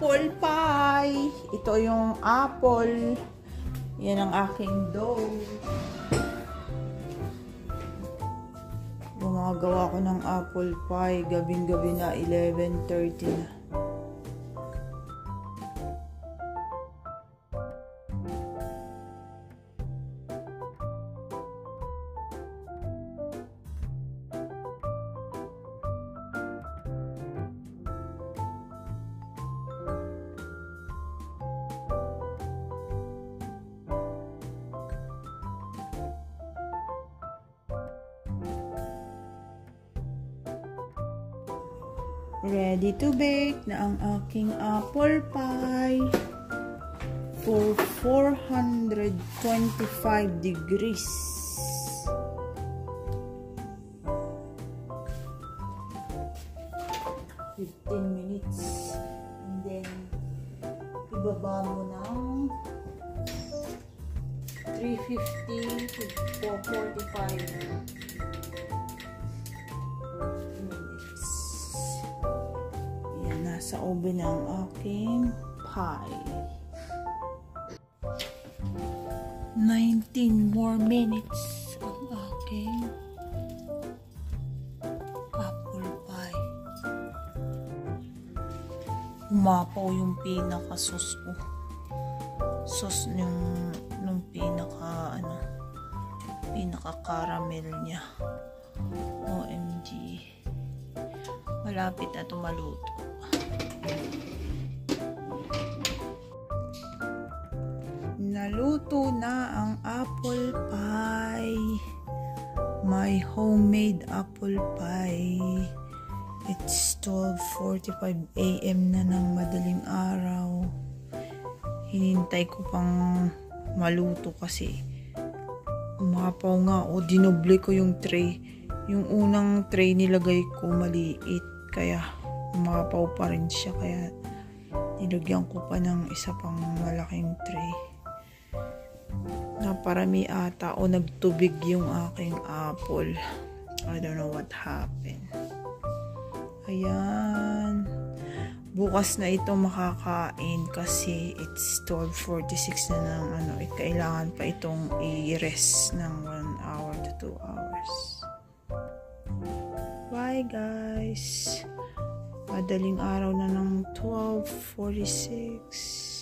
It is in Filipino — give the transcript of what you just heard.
apple pie. Ito yung apple. Yan ang aking dough. Gumagawa ko ng apple pie. Gabing-gabi na, 11:30 na. Ready to bake na ang aking apple pie for 425 degrees. Minutes. And then, ibaba mo ng 350 to 445. Sa oven ang aking pie. 19 more minutes ang aking apple pie. Umapaw yung pinaka-sauce ko. Sauce nung pinaka-caramel niya. OMG. Malapit na ito maluto. Naluto na ang apple pie. My homemade apple pie. It's 12:45 AM na ng madaling araw. Hinintay ko pang maluto kasi umapaw nga o dinoble ko yung tray. Yung unang tray nilagay ko maliit kaya umapaw pa rin siya kaya nilagyan ko pa ng isa pang malaking tray. Naparami ata o nagtubig yung aking apple. I don't know what happened. Ayan. Bukas na ito makakain kasi it's 12:46 na ng kailangan pa itong i-rest ng 1 hour to 2 hours. Bye guys. Madaling araw na ng 12:46.